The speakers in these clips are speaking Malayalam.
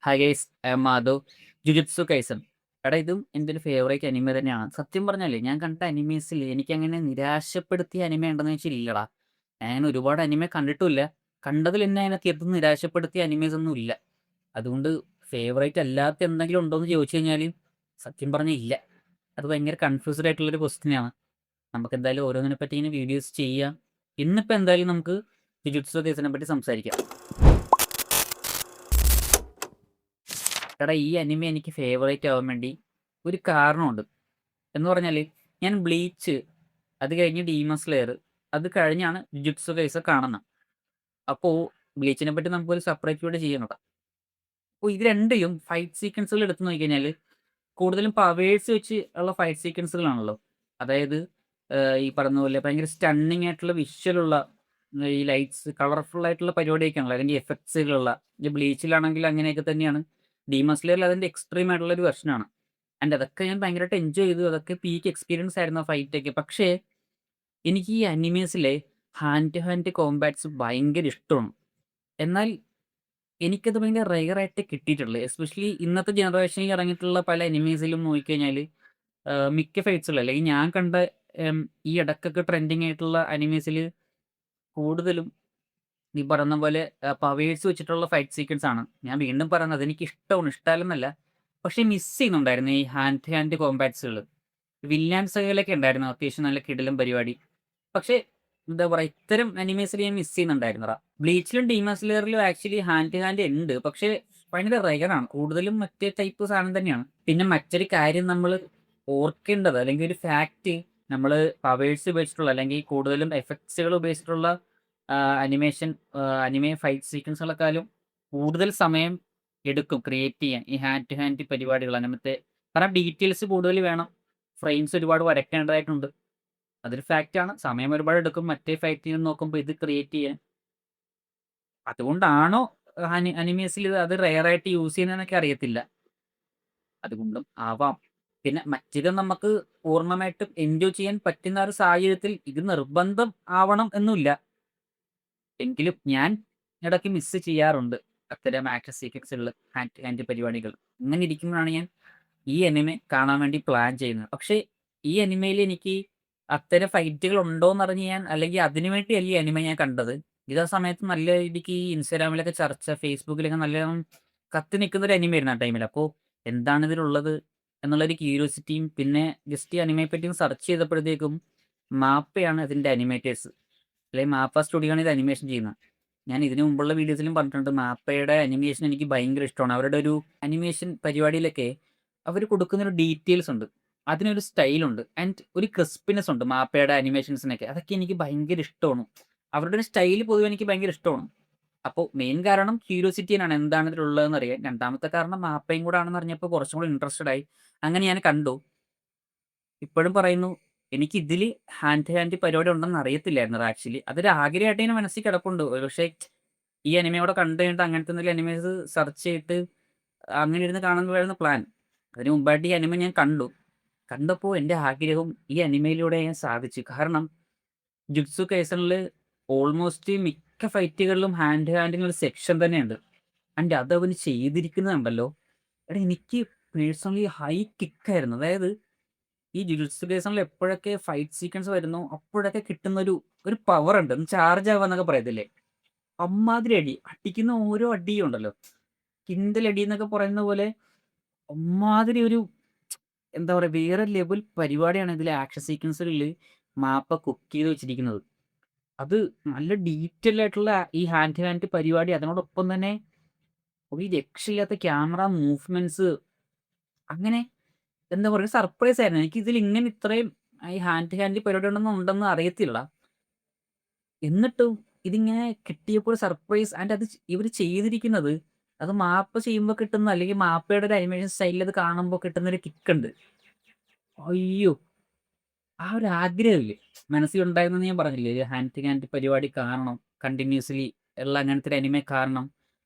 Hi guys, I am Madhav. Jujutsu Kaisen. എടാ, ഇതും എൻ്റെ ഒരു ഫേവറേറ്റ് അനിമ തന്നെയാണ്. സത്യം പറഞ്ഞാലേ ഞാൻ കണ്ട അനിമീസിൽ എനിക്കങ്ങനെ നിരാശപ്പെടുത്തിയ അനിമ ഉണ്ടെന്ന് വെച്ചാൽ ഇല്ലടാ. ഞാൻ ഒരുപാട് അനിമ കണ്ടിട്ടുമില്ല. കണ്ടതിൽ എന്നെ അതിനെ തീർത്തും നിരാശപ്പെടുത്തിയ അനിമീസ് ഒന്നും ഇല്ല. അതുകൊണ്ട് ഫേവറേറ്റ് അല്ലാത്ത എന്തെങ്കിലും ഉണ്ടോ എന്ന് ചോദിച്ചു കഴിഞ്ഞാൽ സത്യം പറഞ്ഞാൽ ഇല്ല. അത് ഭയങ്കര കൺഫ്യൂസ്ഡ് ആയിട്ടുള്ളൊരു ക്വസ്റ്റ്യനാണ്. നമുക്ക് എന്തായാലും ഓരോന്നിനെ പറ്റി ഇങ്ങനെ വീഡിയോസ് ചെയ്യാം. ഇന്നിപ്പോൾ എന്തായാലും നമുക്ക് ജുജുത്സു കൈസനെ പറ്റി സംസാരിക്കാം. എടാ, ഈ അനിമ എനിക്ക് ഫേവറേറ്റ് ആവാൻ വേണ്ടി ഒരു കാരണമുണ്ട്. എന്ന് പറഞ്ഞാൽ ഞാൻ ബ്ലീച്ച്, അത് കഴിഞ്ഞ് ഡീമൺ സ്ലെയർ, അത് കഴിഞ്ഞാണ് ജുജുത്സു കൈസ കാണുന്നത്. അപ്പോൾ ബ്ലീച്ചിനെ പറ്റി നമുക്കൊരു സെപ്പറേറ്റ് വീഡിയോ ചെയ്യണം. അപ്പോൾ ഇത് രണ്ടെയും ഫൈറ്റ് സീക്വൻസുകൾ എടുത്ത് നോക്കിക്കഴിഞ്ഞാൽ കൂടുതലും പവേഴ്സ് വെച്ച് ഉള്ള ഫൈറ്റ് സീക്വൻസുകളാണല്ലോ. അതായത് ഈ പറഞ്ഞ പോലെ ഭയങ്കര സ്റ്റണ്ണിങ് ആയിട്ടുള്ള വിഷ്വലുള്ള ഈ ലൈറ്റ്സ് കളർഫുൾ ആയിട്ടുള്ള പരിപാടിയൊക്കെയാണല്ലോ, അതിൻ്റെ എഫക്ട്സുകളുള്ള. ഈ ബ്ലീച്ചിലാണെങ്കിൽ അങ്ങനെയൊക്കെ തന്നെയാണ്. ഡീമൺ സ്ലെയറിൽ അതിൻ്റെ എക്സ്ട്രീം ആയിട്ടുള്ള ഒരു വെർഷനാണ്. ആൻഡ് അതൊക്കെ ഞാൻ ഭയങ്കരമായിട്ട് എൻജോയ് ചെയ്തു. അതൊക്കെ പീക്ക് എക്സ്പീരിയൻസ് ആയിരുന്നു ആ ഫൈറ്റൊക്കെ. പക്ഷേ എനിക്ക് ഈ അനിമേസിലെ ഹാൻഡ് ടു ഹാൻഡ് കോമ്പാറ്റ്സ് ഭയങ്കര ഇഷ്ടമാണ്. എന്നാൽ എനിക്കത് ഭയങ്കര റെയറായിട്ട് കിട്ടിയിട്ടുള്ളത്. എസ്പെഷ്യലി ഇന്നത്തെ ജനറേഷനിൽ ഇറങ്ങിയിട്ടുള്ള പല അനിമീസിലും നോക്കിക്കഴിഞ്ഞാൽ മിക്ക ഫൈറ്റ്സുകൾ, അല്ലെങ്കിൽ ഞാൻ കണ്ട ഈ ഇടക്കൊക്കെ ട്രെൻഡിങ് ആയിട്ടുള്ള അനിമീസിൽ കൂടുതലും ഈ പറയുന്ന പോലെ പവേഴ്സ് വെച്ചിട്ടുള്ള ഫൈറ്റ് സീക്വൻസ് ആണ്. ഞാൻ വീണ്ടും പറയുന്നത് എനിക്ക് ഇഷ്ടമാണ്, ഇഷ്ടമല്ലെന്നല്ല. പക്ഷേ മിസ് ചെയ്യുന്നുണ്ടായിരുന്നു ഈ ഹാൻഡ് ടു ഹാൻഡ് കോമ്പാറ്റ്സുകൾ. വില്ലാൻ സകലൊക്കെ ഉണ്ടായിരുന്നു, അത്യാവശ്യം നല്ല കിടിലം പരിപാടി. പക്ഷേ എന്താ പറയുക, ഇത്തരം അനിമേസിൽ ഞാൻ മിസ് ചെയ്യുന്നുണ്ടായിരുന്നടാ. ബ്ലീച്ചിലും ഡീമൺ സ്ലെയറിലും ആക്ച്വലി ഹാൻഡ് ടു ഹാൻഡ് ഉണ്ട്, പക്ഷേ ഭയങ്കര റെയറാണ്. കൂടുതലും മറ്റേ ടൈപ്പ് സാധനം തന്നെയാണ്. പിന്നെ മറ്റൊരു കാര്യം നമ്മൾ ഓർക്കേണ്ടത്, അല്ലെങ്കിൽ ഒരു ഫാക്റ്റ്, നമ്മൾ പവേഴ്സ് ഉപയോഗിച്ചിട്ടുള്ള അല്ലെങ്കിൽ കൂടുതലും എഫക്ട്സുകൾ ഉപയോഗിച്ചിട്ടുള്ള അനിമേഷൻ അനിമേ ഫൈറ്റ് സീക്വൻസുകളെക്കാളും കൂടുതൽ സമയം എടുക്കും ക്രിയേറ്റ് ചെയ്യാൻ ഈ ഹാൻഡ് ടു ഹാൻഡ് പരിപാടികൾ അങ്ങനത്തെ. കാരണം ഡീറ്റെയിൽസ് കൂടുതൽ വേണം, ഫ്രെയിംസ് ഒരുപാട് വരയ്ക്കേണ്ടതായിട്ടുണ്ട്. അതൊരു ഫാക്റ്റാണ്. സമയം ഒരുപാട് എടുക്കും മറ്റേ ഫൈറ്റിൽ നോക്കുമ്പോൾ ഇത് ക്രിയേറ്റ് ചെയ്യാൻ. അതുകൊണ്ടാണോ അനിമേസിൽ അത് റെയറായിട്ട് യൂസ് ചെയ്യുന്നതെന്നൊക്കെ അറിയത്തില്ല. അതുകൊണ്ടും ആവാം. പിന്നെ മറ്റത് നമുക്ക് പൂർണ്ണമായിട്ടും എൻജോയ് ചെയ്യാൻ പറ്റുന്ന ഒരു സാഹചര്യത്തിൽ ഇത് നിർബന്ധം ആവണം എന്നുമില്ല. എങ്കിലും ഞാൻ ഇടയ്ക്ക് മിസ് ചെയ്യാറുണ്ട് അത്തരം ആക്ഷൻ സീക്വൻസുകൾ, ഹാൻഡ് ടു ഹാൻഡ് പരിപാടികൾ. അങ്ങനെ ഇരിക്കുമ്പോഴാണ് ഞാൻ ഈ അനിമ കാണാൻ വേണ്ടി പ്ലാൻ ചെയ്യുന്നത്. പക്ഷേ ഈ അനിമയിൽ എനിക്ക് അത്തരം ഫൈറ്റുകൾ ഉണ്ടോയെന്ന് അറിഞ്ഞ് ഞാൻ, അല്ലെങ്കിൽ അതിനു വേണ്ടിയല്ല ഈ അനിമ ഞാൻ കണ്ടത്. ഇതാ സമയത്ത് നല്ല രീതിക്ക് ഈ ഇൻസ്റ്റാഗ്രാമിലൊക്കെ ചർച്ച, ഫേസ്ബുക്കിലൊക്കെ നല്ല കത്തി നിൽക്കുന്ന ഒരു അനിമയായിരുന്നു ആ ടൈമിൽ. അപ്പോൾ എന്താണ് ഇതിലുള്ളത് എന്നുള്ളൊരു ക്യൂരിയോസിറ്റിയും, പിന്നെ ജസ്റ്റ് ഈ അനിമയെ പറ്റിയും സെർച്ച് ചെയ്തപ്പോഴത്തേക്കും മാപ്പയാണ് ഇതിൻ്റെ അനിമേറ്റേഴ്സ്, അല്ലെങ്കിൽ മാപ്പ സ്റ്റുഡിയോ ആണ് ഇത് അനിമേഷൻ ചെയ്യുന്നത്. ഞാൻ ഇതിനു മുമ്പുള്ള വീഡിയോസിലും പറഞ്ഞിട്ടുണ്ട്, മാപ്പയുടെ അനിമേഷൻ എനിക്ക് ഭയങ്കര ഇഷ്ടമാണ്. അവരുടെ ഒരു അനിമേഷൻ പരിപാടിയിലൊക്കെ അവർ കൊടുക്കുന്നൊരു ഡീറ്റെയിൽസ് ഉണ്ട്, അതിനൊരു സ്റ്റൈലുണ്ട്, ആൻഡ് ഒരു ക്രിസ്പിനെസ് ഉണ്ട് മാപ്പയുടെ അനിമേഷൻസിനൊക്കെ. അതൊക്കെ എനിക്ക് ഭയങ്കര ഇഷ്ടമാണ്. അവരുടെ ഒരു സ്റ്റൈൽ പൊതുവെ എനിക്ക് ഭയങ്കര ഇഷ്ടമാണ്. അപ്പോൾ മെയിൻ കാരണം ക്യൂരിയോസിറ്റിയാണ്, എന്താണ് ഇതിലുള്ളതെന്ന് അറിയാൻ. രണ്ടാമത്തെ കാരണം മാപ്പയും കൂടെ ആണെന്ന് അറിഞ്ഞപ്പോൾ കുറച്ചും കൂടി ഇൻട്രസ്റ്റഡ് ആയി. അങ്ങനെ ഞാൻ കണ്ടു. ഇപ്പോഴും പറയുന്നു, എനിക്ക് ഇതിൽ ഹാൻഡ് ടു ഹാൻഡ് പരിപാടി ഉണ്ടെന്ന് അറിയത്തില്ലായിരുന്നു ആക്ച്വലി. അതൊരു ആഗ്രഹമായിട്ട് ഇങ്ങനെ മനസ്സിൽ കിടപ്പുണ്ട്. പക്ഷേ ഈ അനിമയോടെ കണ്ടു കഴിഞ്ഞിട്ട് അങ്ങനത്തെ എന്തെങ്കിലും അനിമേസ് സെർച്ച് ചെയ്തിട്ട് അങ്ങനെ ഇരുന്ന് കാണുന്നതായിരുന്നു പ്ലാൻ. അതിന് മുമ്പായിട്ട് ഈ അനിമ ഞാൻ കണ്ടു. കണ്ടപ്പോൾ എൻ്റെ ആഗ്രഹം ഈ അനിമയിലൂടെ ഞാൻ സാധിച്ചു. കാരണം ജുത്സു കൈസണിൽ ഓൾമോസ്റ്റ് മിക്ക ഫൈറ്റുകളിലും ഹാൻഡ് ടു ഹാൻഡിന് ഒരു സെക്ഷൻ തന്നെയുണ്ട്. ആൻഡ് അത് അവന് ചെയ്തിരിക്കുന്നുണ്ടല്ലോ, എടാ എനിക്ക് പേഴ്സണലി ഹൈ കിക്കായിരുന്നു. അതായത് ഈ ജുജുത്സു കൈസണിൽ എപ്പോഴൊക്കെ ഫൈറ്റ് സീക്വൻസ് വരുന്നു അപ്പോഴൊക്കെ കിട്ടുന്ന ഒരു പവർ ഉണ്ട്, ചാർജ് ആവാന്നൊക്കെ പറയത്തില്ലേ, അമ്മാതിരി അടി. അടിക്കുന്ന ഓരോ അടിയും ഉണ്ടല്ലോ, കിണ്ടലടി എന്നൊക്കെ പറയുന്ന പോലെ അമ്മാതിരി ഒരു, എന്താ പറയുക, വേറെ ലെവൽ പരിപാടിയാണ് ഇതിലെ ആക്ഷൻ സീക്വൻസുകളിൽ മാപ്പ കുക്ക് ചെയ്ത് വെച്ചിരിക്കുന്നത്. അത് നല്ല ഡീറ്റെയിൽ ആയിട്ടുള്ള ഈ ഹാൻഡ് ടു ഹാൻഡ് പരിപാടി, അതിനോടൊപ്പം തന്നെ ഒരു രക്ഷയില്ലാത്ത ക്യാമറ മൂവ്മെന്റ്സ്. അങ്ങനെ എന്താ പറയുക, സർപ്രൈസ് ആയിരുന്നു. എനിക്ക് ഇതിൽ ഇങ്ങനെ ഇത്രയും ഈ ഹാൻഡ് ടു ഹാൻഡ് പരിപാടി ഉണ്ടെന്ന് അറിയത്തില്ല. എന്നിട്ടും ഇതിങ്ങനെ കിട്ടിയപ്പോൾ സർപ്രൈസ്. ആൻഡ് അത് ഇവർ ചെയ്തിരിക്കുന്നത്, അത് മാപ്പ് ചെയ്യുമ്പോൾ കിട്ടുന്ന, അല്ലെങ്കിൽ മാപ്പയുടെ ഒരു അനിമേഷൻ സ്റ്റൈലിൽ അത് കാണുമ്പോൾ കിട്ടുന്ന ഒരു കിക്കുണ്ട്. അയ്യോ, ആ ഒരു ആഗ്രഹമില്ലേ മനസ്സിലുണ്ടായിരുന്നെന്ന് ഞാൻ പറഞ്ഞില്ലേ, ഒരു ഹാൻഡ് ടു ഹാൻഡ് പരിപാടി കാണണം കണ്ടിന്യൂസ്ലി ഉള്ള അങ്ങനത്തെ ഒരു അനിമെ കാണണം.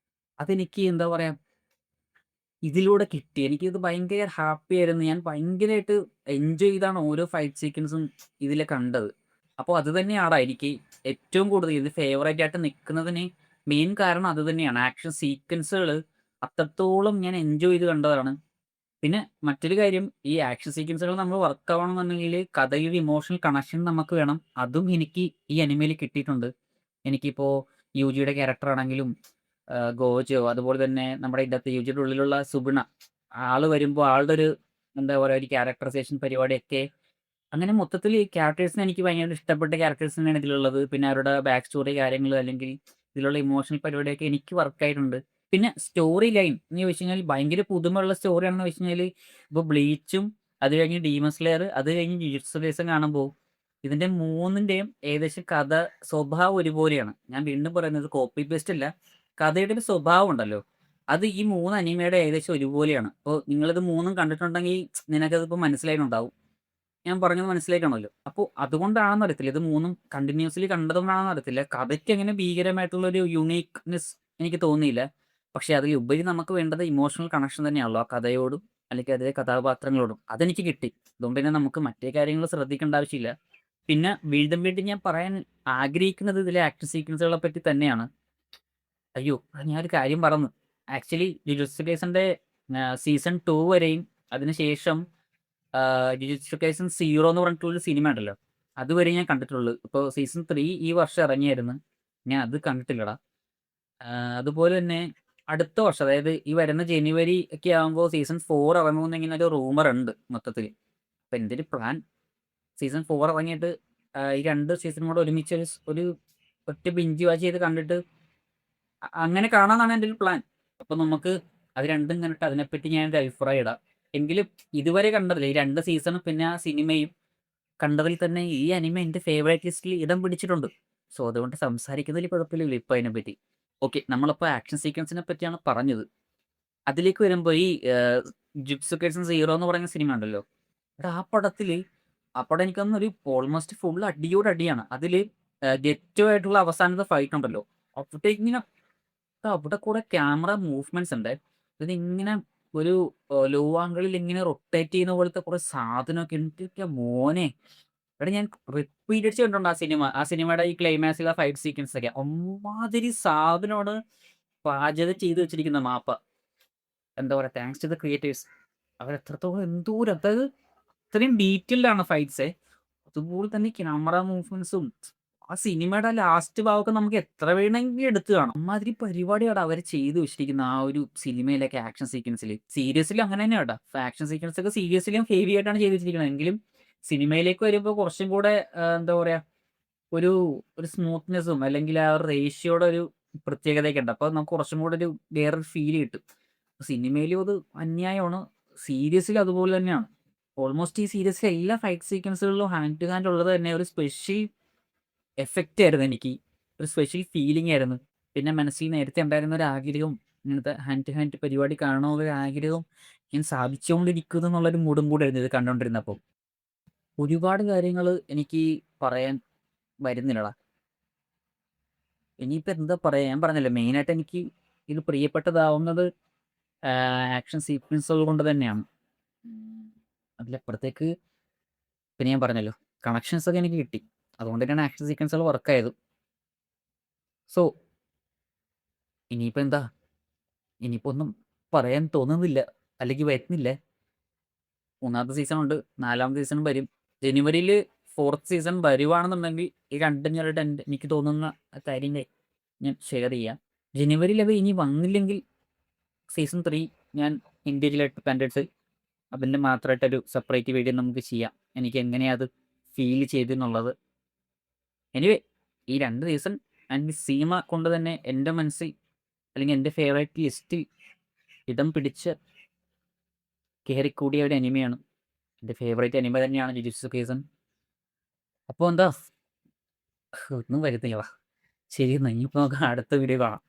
അതെനിക്ക് എന്താ പറയാ, ഇതിലൂടെ കിട്ടി. എനിക്കിത് ഭയങ്കര ഹാപ്പി ആയിരുന്നു. ഞാൻ ഭയങ്കരമായിട്ട് എൻജോയ് ചെയ്താണ് ഓരോ ഫൈറ്റ് സീക്വൻസും ഇതിൽ കണ്ടത്. അപ്പോൾ അത് തന്നെയാണ് എനിക്ക് ഏറ്റവും കൂടുതൽ ഇത് ഫേവറേറ്റ് ആയിട്ട് നിൽക്കുന്നതിന് മെയിൻ കാരണം അത് തന്നെയാണ്. ആക്ഷൻ സീക്വൻസുകൾ അത്രത്തോളം ഞാൻ എൻജോയ് ചെയ്ത് കണ്ടതാണ്. പിന്നെ മറ്റൊരു കാര്യം, ഈ ആക്ഷൻ സീക്വൻസുകൾ നമ്മൾ വർക്ക് ആവണമെന്നുണ്ടെങ്കില് കഥയുടെ ഇമോഷണൽ കണക്ഷൻ നമുക്ക് വേണം. അതും എനിക്ക് ഈ അനിമയിൽ കിട്ടിയിട്ടുണ്ട്. എനിക്കിപ്പോ യൂജിയുടെ ക്യാരക്ടർ ആണെങ്കിലും ഗോജോ, അതുപോലെ തന്നെ നമ്മുടെ ഇതിനകത്ത് യൂജിയുടെ ഉള്ളിലുള്ള സുഗുണ, ആള് വരുമ്പോ ആളുടെ ഒരു എന്താ പറയാ ഒരു ക്യാരക്ടറൈസേഷൻ പരിപാടിയൊക്കെ, അങ്ങനെ മൊത്തത്തിൽ ഈ ക്യാരക്ടേഴ്സിനെ എനിക്ക് ഭയങ്കര ഇഷ്ടപ്പെട്ട ക്യാരക്ടേഴ്സ് തന്നെയാണ് ഇതിലുള്ളത്. പിന്നെ അവരുടെ ബാക്ക് സ്റ്റോറി കാര്യങ്ങൾ അല്ലെങ്കിൽ ഇതിലുള്ള ഇമോഷണൽ പരിപാടിയൊക്കെ എനിക്ക് വർക്കായിട്ടുണ്ട്. പിന്നെ സ്റ്റോറി ലൈൻ എന്ന് ചോദിച്ചു കഴിഞ്ഞാൽ ഭയങ്കര പുതുമയുള്ള സ്റ്റോറിയാണെന്ന് വെച്ച് കഴിഞ്ഞാൽ, ഇപ്പോൾ ബ്ലീച്ചും അത് കഴിഞ്ഞ് ഡീമൺ സ്ലെയർ അത് കഴിഞ്ഞ് ജുജുത്സു കൈസൻ കാണുമ്പോൾ ഇതിന്റെ മൂന്നിന്റെയും ഏകദേശം കഥ സ്വഭാവം ഒരുപോലെയാണ്. ഞാൻ വീണ്ടും പറയുന്നത് കോപ്പി പേസ്റ്റ് അല്ല, കഥയുടെ ഒരു സ്വഭാവം ഉണ്ടല്ലോ, അത് ഈ മൂന്ന് അനിമയുടെ ഏകദേശം ഒരുപോലെയാണ്. അപ്പോൾ നിങ്ങളിത് മൂന്നും കണ്ടിട്ടുണ്ടെങ്കിൽ നിനക്കതിപ്പോൾ മനസ്സിലായിട്ടുണ്ടാവും. ഞാൻ പറഞ്ഞത് മനസ്സിലാക്കണമല്ലോ. അപ്പോൾ അതുകൊണ്ടാണെന്ന് അറിയത്തില്ല, ഇത് മൂന്നും കണ്ടിന്യൂസ്ലി കണ്ടതുകൊണ്ടാണെന്ന് അറിയത്തില്ല, കഥയ്ക്ക് അങ്ങനെ ഭീകരമായിട്ടുള്ള ഒരു യുണീക്ക്നെസ് എനിക്ക് തോന്നിയില്ല. പക്ഷെ അതിലുപരി നമുക്ക് വേണ്ടത് ഇമോഷണൽ കണക്ഷൻ തന്നെയാണല്ലോ ആ കഥയോടും അല്ലെങ്കിൽ അതേ കഥാപാത്രങ്ങളോടും. അതെനിക്ക് കിട്ടി. അതുകൊണ്ട് തന്നെ നമുക്ക് മറ്റേ കാര്യങ്ങൾ ശ്രദ്ധിക്കേണ്ട ആവശ്യമില്ല. പിന്നെ വീണ്ടും വീണ്ടും ഞാൻ പറയാൻ ആഗ്രഹിക്കുന്നത് ഇതിലെ ആക്ഷൻ സീക്വൻസുകളെ പറ്റി തന്നെയാണ്. അയ്യോ! ഞാനൊരു കാര്യം മറന്നു. ആക്ച്വലി ജുജുത്സു കൈസന്റെ സീസൺ 2 വരെയും അതിനുശേഷം ജുജുത്സു കൈസൻ സീറോ എന്ന് പറഞ്ഞിട്ടുള്ളൊരു സിനിമ ഉണ്ടല്ലോ, അതുവരെ ഞാൻ കണ്ടിട്ടുള്ളൂ. ഇപ്പോൾ സീസൺ 3 ഈ വർഷം ഇറങ്ങിയായിരുന്നു. ഞാൻ അത് കണ്ടിട്ടില്ലടാ. അതുപോലെ തന്നെ അടുത്ത വർഷം, അതായത് ഈ വരുന്ന ജനുവരി ഒക്കെ ആകുമ്പോൾ സീസൺ 4 ഇറങ്ങുമെന്ന് ഇങ്ങനെ ഒരു റൂമർ ഉണ്ട് മൊത്തത്തിൽ. അപ്പം എൻ്റെ ഒരു പ്ലാൻ സീസൺ 4 ഇറങ്ങിയിട്ട് ഈ 2 സീസണും കൂടെ ഒരുമിച്ച് ഒരു ഒറ്റ ബിഞ്ച് വാച്ച് ചെയ്ത് കണ്ടിട്ട് അങ്ങനെ കാണാന്നാണ് എൻ്റെ ഒരു പ്ലാൻ. അപ്പം നമുക്ക് അത് രണ്ടും കണ്ടിട്ട് അതിനെപ്പറ്റി ഞാൻ ഒരു അഭിപ്രായം ഇടാം. എങ്കിലും ഇതുവരെ കണ്ടതിൽ ഈ 2 സീസണും പിന്നെ ആ സിനിമയും കണ്ടതിൽ തന്നെ ഈ അനിമ എൻ്റെ ഫേവറേറ്റ് ലിസ്റ്റിൽ ഇടം പിടിച്ചിട്ടുണ്ട്. സോ അതുകൊണ്ട് സംസാരിക്കുന്നതിൽ കുഴപ്പമില്ലല്ലോ ഇപ്പം അതിനെപ്പറ്റി. ഓക്കെ, നമ്മളിപ്പോൾ ആക്ഷൻ സീക്വൻസിനെ പറ്റിയാണ് പറഞ്ഞത്. അതിലേക്ക് വരുമ്പോൾ ഈ ജുജുത്സു കൈസൻ സീറോ എന്ന് പറയുന്ന സിനിമ ഉണ്ടല്ലോ, എടാ ആ പടം എനിക്കൊന്നും ഒരു ഓൾമോസ്റ്റ് ഫുൾ അടിയോട് അടിയാണ്. അതിൽ ഗെറ്റോ ആയിട്ടുള്ള അവസാനത്തെ ഫൈറ്റ് ഉണ്ടല്ലോ, അവിടെ ഇങ്ങനെ അവിടെ കൂടെ ക്യാമറ മൂവ്മെന്റ്സ് ഉണ്ട്. ഇതിങ്ങനെ ഒരു ലോ ആംഗിളിൽ ഇങ്ങനെ റൊട്ടേറ്റ് ചെയ്യുന്ന പോലത്തെ കുറെ സാധനമൊക്കെ എന്തൊക്കെ മോനെ. എടാ ഞാൻ റിപ്പീറ്റ് അടിച്ച് കണ്ടിട്ടുണ്ട് ആ സിനിമയുടെ ഈ ക്ലൈമാക്സിലെ ഫൈറ്റ് സീക്വൻസ് ഒക്കെ. അമ്മാതിരി സാധനമാണ് പാചകം ചെയ്ത് വെച്ചിരിക്കുന്ന മാപ്പ. എന്താ പറയുക, താങ്ക്സ് ടു ദ ക്രിയേറ്റേഴ്സ്. അവർ എത്രത്തോളം എന്തോരം, അതായത് ഇത്രയും ഡീറ്റെയിൽഡാണ് ഫൈറ്റ്സേ. അതുപോലെ തന്നെ ക്യാമറ മൂവ്മെന്റ്സും ആ സിനിമയുടെ ലാസ്റ്റ് ഭാഗമൊക്കെ നമുക്ക് എത്ര വേണമെങ്കിൽ എടുത്തു കാണാം. അമ്മാതിരി പരിപാടിയാണ് അവർ ചെയ്ത് വെച്ചിരിക്കുന്ന ആ ഒരു സിനിമയിലൊക്കെ ആക്ഷൻ സീക്വൻസിൽ. സീരിയസിലും അങ്ങനെ തന്നെയാട്ടോ. ആക്ഷൻ സീക്വൻസ് ഒക്കെ സീരിയസിലും ഹെവി ആയിട്ടാണ് ചെയ്ത് വെച്ചിരിക്കുന്നത്. എങ്കിലും സിനിമയിലേക്ക് വരുമ്പോൾ കുറച്ചും കൂടെ എന്താ പറയാ ഒരു ഒരു സ്മൂത്ത്നെസ്സും അല്ലെങ്കിൽ ആ ഒരു റേഷ്യോയുടെ ഒരു പ്രത്യേകതയൊക്കെ ഉണ്ട്. അപ്പോൾ നമുക്ക് കുറച്ചും കൂടെ ഒരു വേറൊരു ഫീൽ കിട്ടും. സിനിമയിലും അത് അന്യായമാണ്, സീരിയസിലും അതുപോലെ തന്നെയാണ്. ഓൾമോസ്റ്റ് ഈ സീരീസിലെ എല്ലാ ഫൈറ്റ് സീക്വൻസുകളിലും ഹാൻഡ് ടു ഹാൻഡ് ഉള്ളത് തന്നെ ഒരു സ്പെഷ്യൽ എഫക്റ്റ് ആയിരുന്നു എനിക്ക്. ഒരു സ്പെഷ്യൽ ഫീലിംഗ് ആയിരുന്നു. പിന്നെ മനസ്സിൽ നേരത്തെ ഉണ്ടായിരുന്ന ഒരു ആഗ്രഹവും ഇങ്ങനത്തെ ഹാൻഡ് ടു ഹാൻഡ് പരിപാടി കാണണമെന്നൊരു ആഗ്രഹവും ഞാൻ സാധിച്ചുകൊണ്ടിരിക്കുന്നു എന്നുള്ളൊരു മൂഡും കൂടെ ആയിരുന്നു ഇത് കണ്ടുകൊണ്ടിരുന്നപ്പോൾ. ഒരുപാട് കാര്യങ്ങൾ എനിക്ക് പറയാൻ വരുന്നില്ലടാ. ഇനിയിപ്പോൾ എന്താ പറയാ, ഞാൻ പറഞ്ഞല്ലോ മെയിനായിട്ട് എനിക്ക് ഇത് പ്രിയപ്പെട്ടതാവുന്നത് ആക്ഷൻ സീക്വൻസുകൾ കൊണ്ട് തന്നെയാണ്. അതിലപ്പുറത്തേക്ക് പിന്നെ ഞാൻ പറഞ്ഞല്ലോ കണക്ഷൻസ് ഒക്കെ എനിക്ക് കിട്ടി. അതുകൊണ്ട് തന്നെയാണ് ആക്ഷൻ സീക്വൻസുകൾ വർക്കായത്. സോ ഇനിയിപ്പോൾ എന്താ, ഇനിയിപ്പോൾ ഒന്നും പറയാൻ തോന്നുന്നില്ല, അല്ലെങ്കിൽ വരുന്നില്ല. 3ാമത്തെ സീസൺ ഉണ്ട്, 4ാമത്തെ സീസൺ വരും. ജനുവരിയിൽ 4th സീസൺ വരുവാണെന്നുണ്ടെങ്കിൽ ഈ രണ്ടും ഞാനായിട്ട് എനിക്ക് തോന്നുന്ന കാര്യങ്ങൾ ഞാൻ ഷെയർ ചെയ്യാം. ജനുവരിയിൽ അത് ഇനി വന്നില്ലെങ്കിൽ സീസൺ 3 ഞാൻ ഇൻഡിവിജ്വലായിട്ട് കണ്ടിട്ട് അതിൻ്റെ മാത്രമായിട്ടൊരു സെപ്പറേറ്റ് വീഡിയോ നമുക്ക് ചെയ്യാം, എനിക്ക് എങ്ങനെയാണ് അത് ഫീൽ ചെയ്തെന്നുള്ളത്. എനിവേ ഈ 2 സീസൺ ആൻഡ് സീമ കൊണ്ട് തന്നെ എൻ്റെ മനസ്സിൽ അല്ലെങ്കിൽ എൻ്റെ ഫേവറേറ്റ് ലിസ്റ്റിൽ ഇടം പിടിച്ച് കയറിക്കൂടിയ ഒരു അനിമയാണ്. എൻ്റെ ഫേവറേറ്റ് അനിമ തന്നെയാണ് ജുജുത്സു കൈസൻ. അപ്പോൾ എന്താ ഒന്നും വരുന്നില്ല. ശരി, എന്നാൽ ഇനിയിപ്പോൾ നമുക്ക് അടുത്ത വീഡിയോ കാണാം.